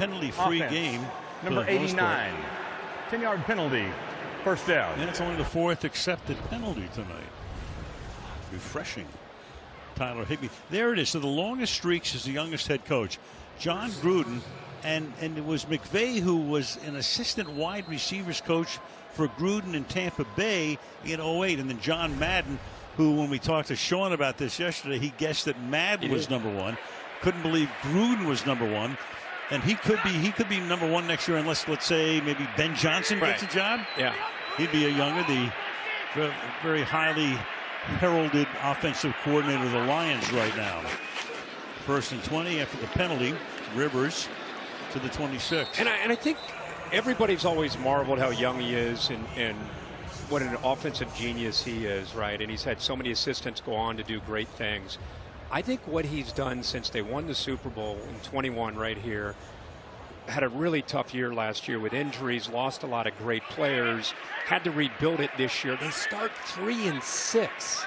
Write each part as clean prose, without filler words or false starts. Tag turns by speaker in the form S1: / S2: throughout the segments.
S1: penalty-free game.
S2: Number 89. 10-yard penalty. First down.
S1: And it's only the 4th accepted penalty tonight. Refreshing. Tyler Higbee. There it is. So the longest streaks is the youngest head coach, John Gruden, and it was McVay who was an assistant wide receivers coach for Gruden in Tampa Bay in 08, and then John Madden, who, when we talked to Sean about this yesterday, he guessed that Madden was number 1. Couldn't believe Gruden was number 1, and he could be number 1 next year unless, let's say, maybe Ben Johnson gets a job.
S3: Yeah,
S1: he'd be a younger, the very highly heralded offensive coordinator of the Lions right now. 1st and 20 after the penalty. Rivers to the 26.
S3: And I think everybody's always marveled how young he is and what an offensive genius he is, right? And he's had so many assistants go on to do great things. I think what he's done since they won the Super Bowl in 21 right here, had a really tough year last year with injuries, lost a lot of great players, had to rebuild it this year. They start 3-6,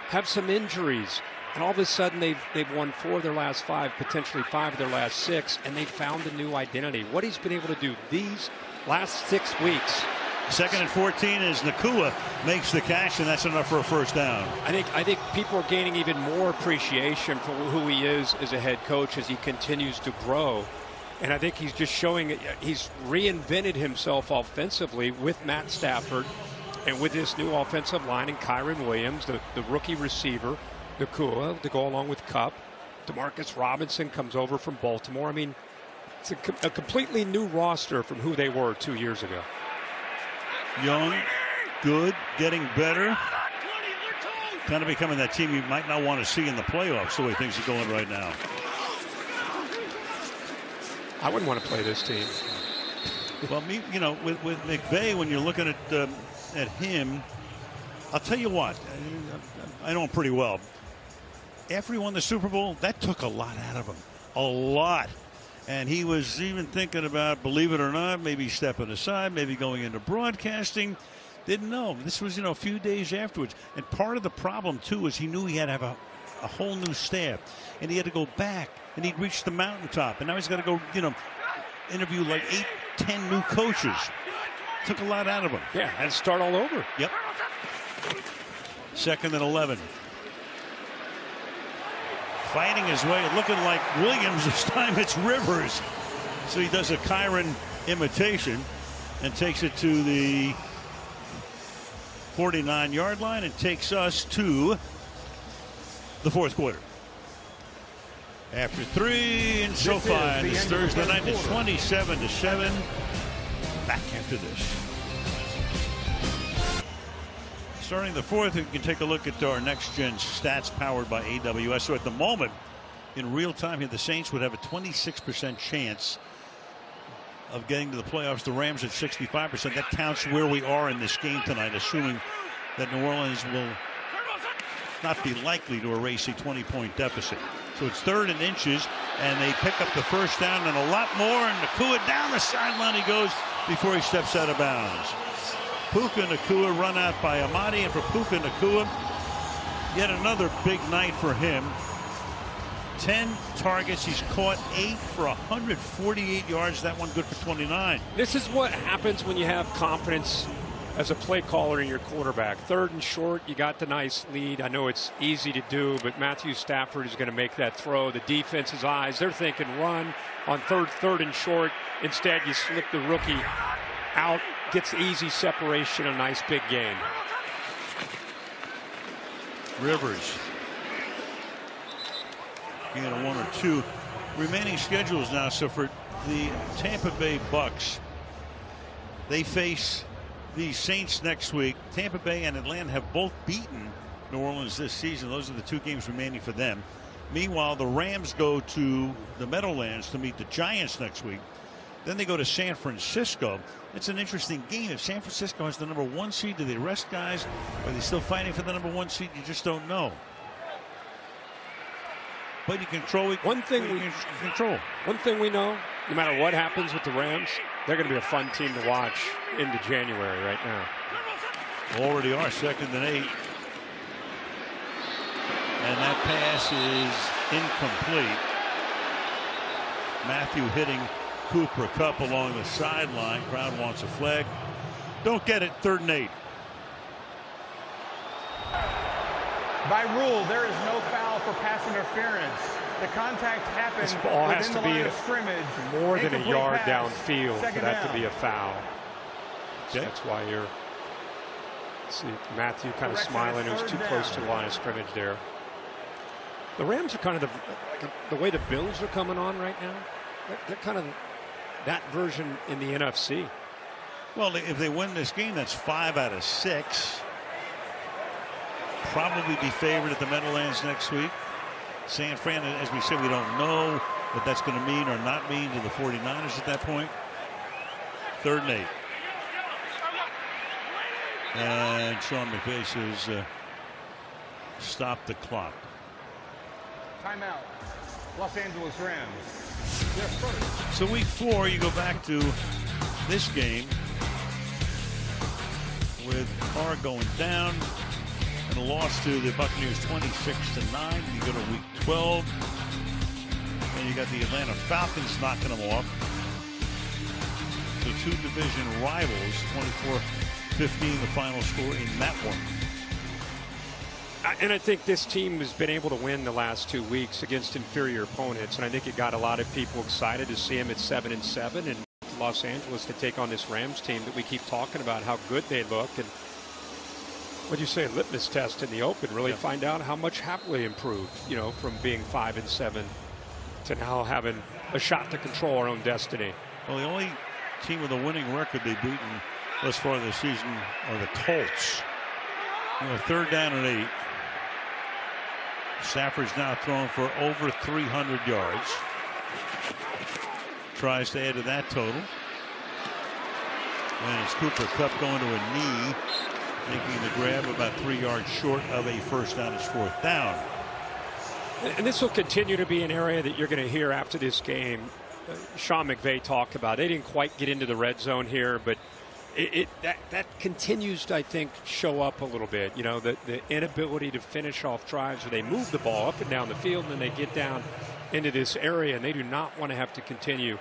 S3: have some injuries, and all of a sudden they've won 4 of their last 5, potentially 5 of their last 6, and they found a new identity. What he's been able to do these last 6 weeks.
S1: 2nd and 14 as Nakua makes the catch, and that's enough for a first down.
S3: I think people are gaining even more appreciation for who he is as a head coach as he continues to grow. And I think he's just showing he's reinvented himself offensively with Matt Stafford and with this new offensive line and Kyron Williams, the rookie receiver, Nakua, to go along with Kupp. DeMarcus Robinson comes over from Baltimore. I mean, it's a completely new roster from who they were 2 years ago.
S1: Young, good, getting better. Kind of becoming that team you might not want to see in the playoffs the way things are going right now.
S3: I wouldn't want to play this team.
S1: Well, with McVay, when you're looking at him, I'll tell you what, I know him pretty well. After he won the Super Bowl, that took a lot out of him. A lot. And he was even thinking about, believe it or not, maybe stepping aside, maybe going into broadcasting. Didn't know. This was, a few days afterwards. And part of the problem, too, was he knew he had to have a whole new staff. And he had to go back. And he'd reached the mountaintop. And now he's got to go, interview like 8, 10 new coaches. Took a lot out of him.
S3: Yeah, had to start all over.
S1: Yep. 2nd and 11. Fighting his way, looking like Williams. This time it's Rivers. So he does a Kyron imitation and takes it to the 49-yard line and takes us to the 4th quarter. After 3 in SoFi on this Thursday night, it's 27-7. Back after this. Starting the 4th, you can take a look at our next-gen stats powered by AWS. So at the moment, in real time here, the Saints would have a 26% chance of getting to the playoffs. The Rams at 65%. That counts where we are in this game tonight, assuming that New Orleans will not be likely to erase a 20-point deficit. So it's 3rd and inches, and they pick up the first down and a lot more, and Nakua down the sideline he goes before he steps out of bounds. Puka Nakua run out by Amadi, and for Puka Nakua, yet another big night for him. 10 targets, he's caught 8 for 148 yards. That one good for 29.
S3: This is what happens when you have confidence as a play caller in your quarterback. 3rd and short, you got the nice lead. I know it's easy to do, but Matthew Stafford is going to make that throw. The defense's eyes, they're thinking run on 3rd and short. Instead, you slip the rookie out, gets easy separation, a nice big gain.
S1: Rivers. He had a 1 or 2. Remaining schedules now. So for the Tampa Bay Bucks, they face the Saints next week. Tampa Bay and Atlanta have both beaten New Orleans this season. Those are the 2 games remaining for them. Meanwhile, the Rams go to the Meadowlands to meet the Giants next week. Then they go to San Francisco. It's an interesting game. If San Francisco has the number 1 seed, do they rest guys? Are they still fighting for the number 1 seed? You just don't know. But you control it. One thing
S3: we know, no matter what happens with the Rams, they're going to be a fun team to watch into January right now.
S1: Already are 2nd and 8. And that pass is incomplete. Matthew hitting Cooper, Kupp along the sideline. Crowd wants a flag. Don't get it. 3rd and 8.
S2: By rule, there is no foul for pass interference. The contact happens
S3: this ball has to be
S2: scrimmage.
S3: More than a yard
S2: pass,
S3: downfield for that to be a foul.
S1: Okay.
S3: That's why you're. See Matthew kind of smiling. It was too close to the line of scrimmage there. The Rams are kind of the way the Bills are coming on right now. They're kind of that version in the NFC.
S1: Well, if they win this game, that's 5 out of 6. Probably be favored at the Meadowlands next week. San Fran, as we said, we don't know what that's going to mean or not mean to the 49ers at that point. 3rd and 8. And Sean McVay says stop the clock.
S2: Timeout. Los Angeles Rams.
S1: So week 4, you go back to this game with Carr going down and a loss to the Buccaneers 26-9. You go to week 12 and you got the Atlanta Falcons knocking them off. So 2 division rivals, 24-15 the final score in that one.
S3: And I think this team has been able to win the last 2 weeks against inferior opponents, and I think it got a lot of people excited to see them at 7-7 and Los Angeles to take on this Rams team that we keep talking about how good they look. And what'd you say, litmus test in the open, really find out how much have they improved, you know, from being 5-7 to now having a shot to control our own destiny.
S1: Well, the only team with a winning record they've beaten thus far this season are the Colts. You know, 3rd down and 8. Stafford's now thrown for over 300 yards. Tries to add to that total. And it's Cooper Kupp going to a knee, making the grab about 3 yards short of a 1st down. It's 4th down.
S3: And this will continue to be an area that you're going to hear after this game. Sean McVay talk about. They didn't quite get into the red zone here, but that continues to, I think, show up a little bit. You know, the inability to finish off drives where they move the ball up and down the field and then they get down into this area and they do not want to have to continue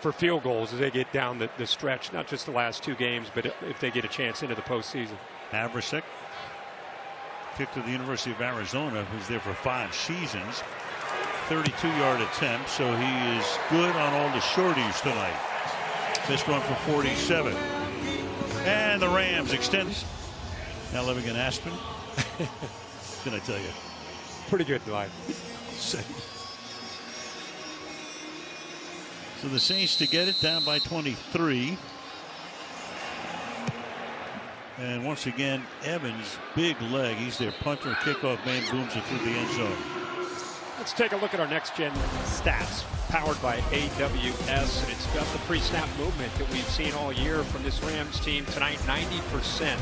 S3: for field goals as they get down the stretch, not just the last 2 games, but if they get a chance into the postseason.
S1: Haversick kicked to the University of Arizona, who's there for 5 seasons. 32-yard attempt, so he is good on all the shorties tonight. Missed one for 47. And the Rams extend. Now living in Aspen. Can I tell you?
S3: Pretty good life.
S1: So the Saints to get it down by 23. And once again, Evans, big leg. He's their punter, kickoff man, booms it through the end zone.
S3: Let's take a look at our next gen stats powered by AWS, and it's got the pre-snap movement that we've seen all year from this Rams team tonight. 90%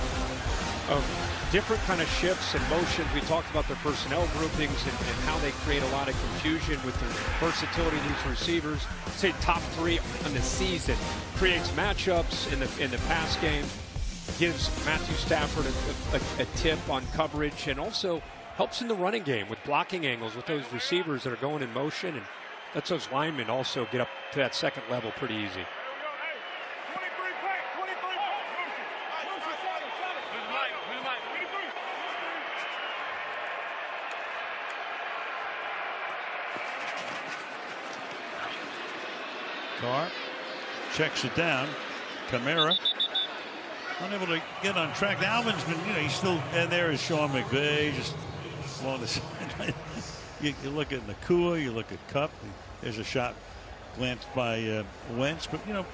S3: of different kind of shifts and motions. We talked about their personnel groupings and how they create a lot of confusion with their versatility of these receivers. Say top 3 on the season. Creates matchups in the pass game. Gives Matthew Stafford a tip on coverage, and also helps in the running game with blocking angles with those receivers that are going in motion, and lets those linemen also get up to that second level pretty easy.
S1: Carr checks it down. Kamara unable to get on track. Alvin's been, you know, he's still, and there is Sean McVay just along the side. You look at Nakua, you look at Kupp. There's a shot glanced by Wentz, but you know,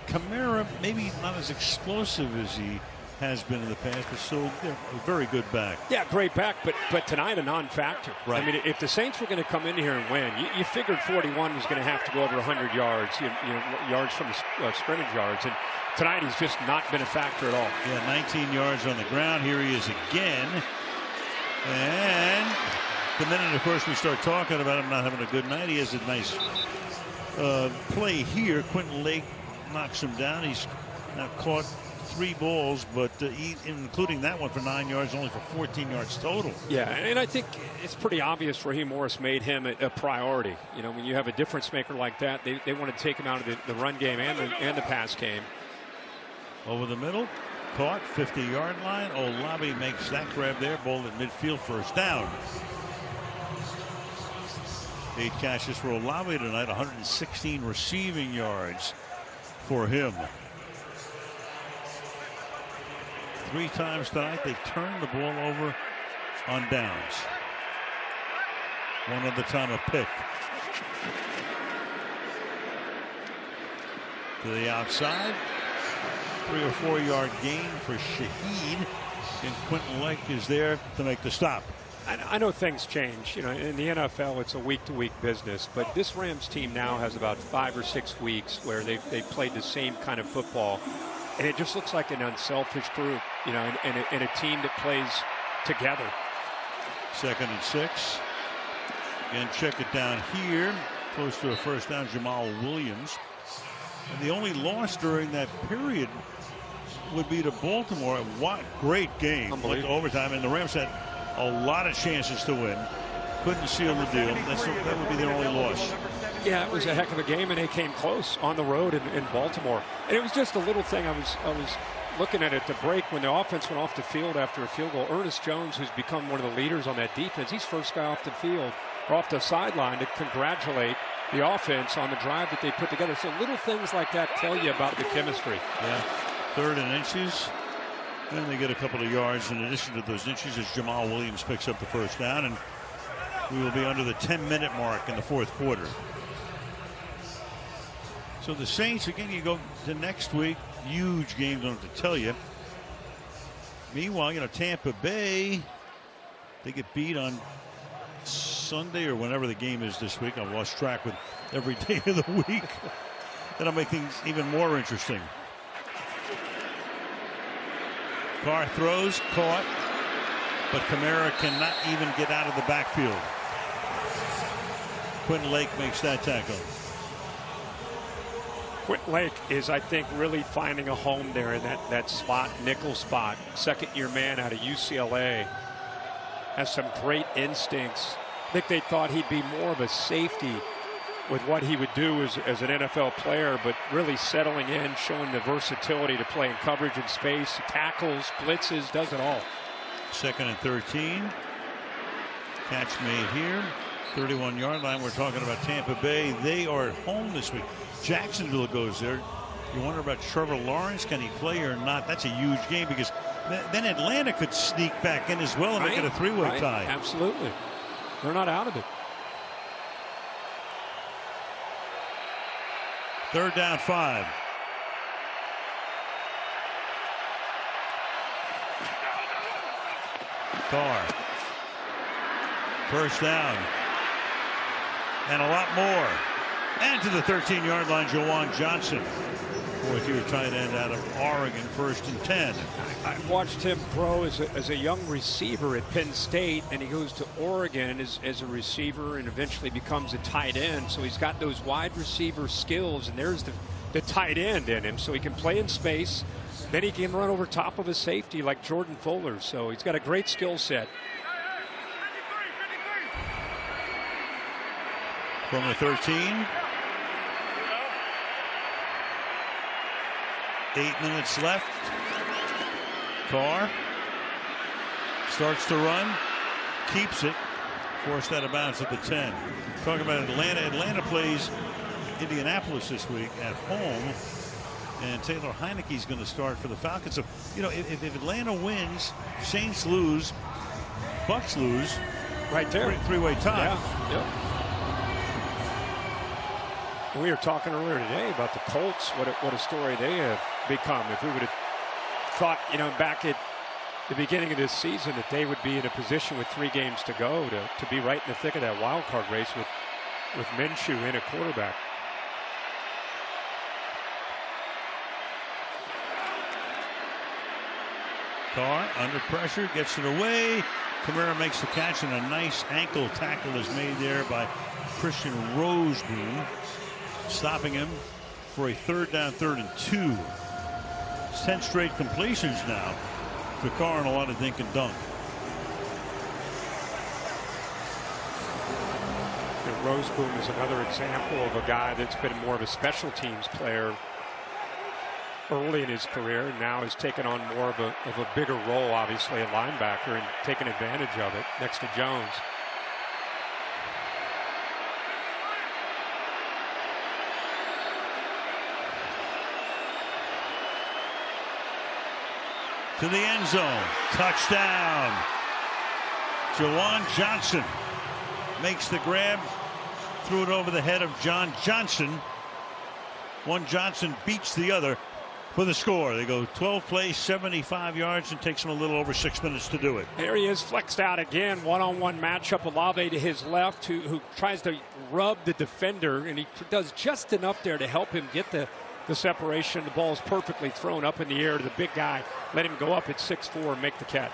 S1: Kamara maybe not as explosive as he has been in the past, but still a very good back.
S3: Yeah, great back, but tonight a non-factor.
S1: Right.
S3: I mean, if the Saints were going to come in here and win, you figured 41 was going to have to go over 100 yards, you know, yards from the scrimmage yards, and tonight he's just not been a factor at all.
S1: Yeah, 19 yards on the ground. Here he is again, and the minute, of course, we start talking about him not having a good night, he has a nice play here. Quentin Lake knocks him down. He's now caught 3 balls, but including that one for 9 yards, only for 14 yards total.
S3: Yeah, and I think it's pretty obvious Raheem Morris made him a priority. You know, when you have a difference maker like that, they want to take him out of the run game and the pass game.
S1: Over the middle, caught, 50-yard line. Olabi makes that grab there, ball at midfield, first down. 8 catches for Olabi tonight, 116 receiving yards for him. 3 times tonight they turned the ball over on downs. One other time a pick. To the outside. 3 or 4 yard gain for Shaheed. And Quentin Lake is there to make the stop.
S3: I know things change. You know, in the NFL, it's a week-to-week business. But this Rams team now has about 5 or 6 weeks where they've played the same kind of football. And it just looks like an unselfish group, you know, and a team that plays together.
S1: 2nd and 6. Again, check it down here. Close to a first down, Jamal Williams. And the only loss during that period would be to Baltimore. What great game. Went to overtime, and the Rams had a lot of chances to win. Couldn't seal the deal. That would be their only loss.
S3: Yeah, it was a heck of a game, and they came close on the road in Baltimore. And it was just a little thing. I was looking at it to break when the offense went off the field after a field goal. Ernest Jones, who's become one of the leaders on that defense, he's first guy off the field or off the sideline to congratulate the offense on the drive that they put together. So little things like that tell you about the chemistry.
S1: Yeah, 3rd and inches. And they get a couple of yards in addition to those inches as Jamal Williams picks up the first down. And we will be under the 10-minute mark in the 4th quarter. So the Saints, again, you go to next week. Huge game, don't have to tell you. Meanwhile, you know, Tampa Bay, they get beat on Sunday or whenever the game is this week. I've lost track with every day of the week. That'll make things even more interesting. Carr throws, caught, but Kamara cannot even get out of the backfield. Quentin Lake makes that tackle.
S3: Quentin Lake is, I think, really finding a home there in that spot, nickel spot. 2nd-year man out of UCLA. Has some great instincts. I think they thought he'd be more of a safety with what he would do as an NFL player, but really settling in, showing the versatility to play in coverage and space, tackles, blitzes, does it all.
S1: 2nd and 13. Catch made here. 31-yard line. We're talking about Tampa Bay. They are at home this week. Jacksonville goes there. You wonder about Trevor Lawrence. Can he play or not? That's a huge game because then Atlanta could sneak back in as well and make it a 3-way tie.
S3: Absolutely. They're not out of it.
S1: 3rd down, 5. Carr. First down. And a lot more. And to the 13-yard line, Jawan Johnson. 4th-year tight end out of Oregon, 1st and 10.
S3: I watched him grow as a young receiver at Penn State, and he goes to Oregon as a receiver and eventually becomes a tight end. So he's got those wide receiver skills, and there's the tight end in him. So he can play in space. Then he can run over top of a safety like Jordan Fuller. So he's got a great skill set.
S1: From the 13. 8 minutes left. Carr starts to run, keeps it, forced out of bounds at the 10. Talking about Atlanta. Atlanta plays Indianapolis this week at home, and Taylor Heineke's going to start for the Falcons. So, you know, if Atlanta wins, Saints lose, Bucks lose,
S3: right there,
S1: 3-way tie.
S3: Yeah. We were talking earlier today about the Colts, what a story they have become. If we would have thought, you know, back at the beginning of this season that they would be in a position with 3 games to go to be right in the thick of that wild card race with Minshew in a quarterback.
S1: Carr under pressure, gets it away. Kamara makes the catch, and a nice ankle tackle is made there by Christian Roseboom, stopping him for a 3rd down, 3rd and 2. It's 10 straight completions now for Carr and a lot of dink and dunk.
S3: Roseboom is another example of a guy that's been more of a special teams player early in his career, and now has taken on more of a bigger role, obviously, at linebacker, and taken advantage of it next to Jones.
S1: To the end zone. Touchdown. Jawan Johnson makes the grab. Threw it over the head of John Johnson. One Johnson beats the other for the score. They go 12 plays, 75 yards, and takes them a little over 6 minutes to do it.
S3: There he is, flexed out again. One-on-one matchup. Olave to his left, who tries to rub the defender, and he does just enough there to help him get the separation. The ball is perfectly thrown up in the air to the big guy. Let him go up at 6'4" and make the catch.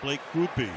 S1: Blake Grupe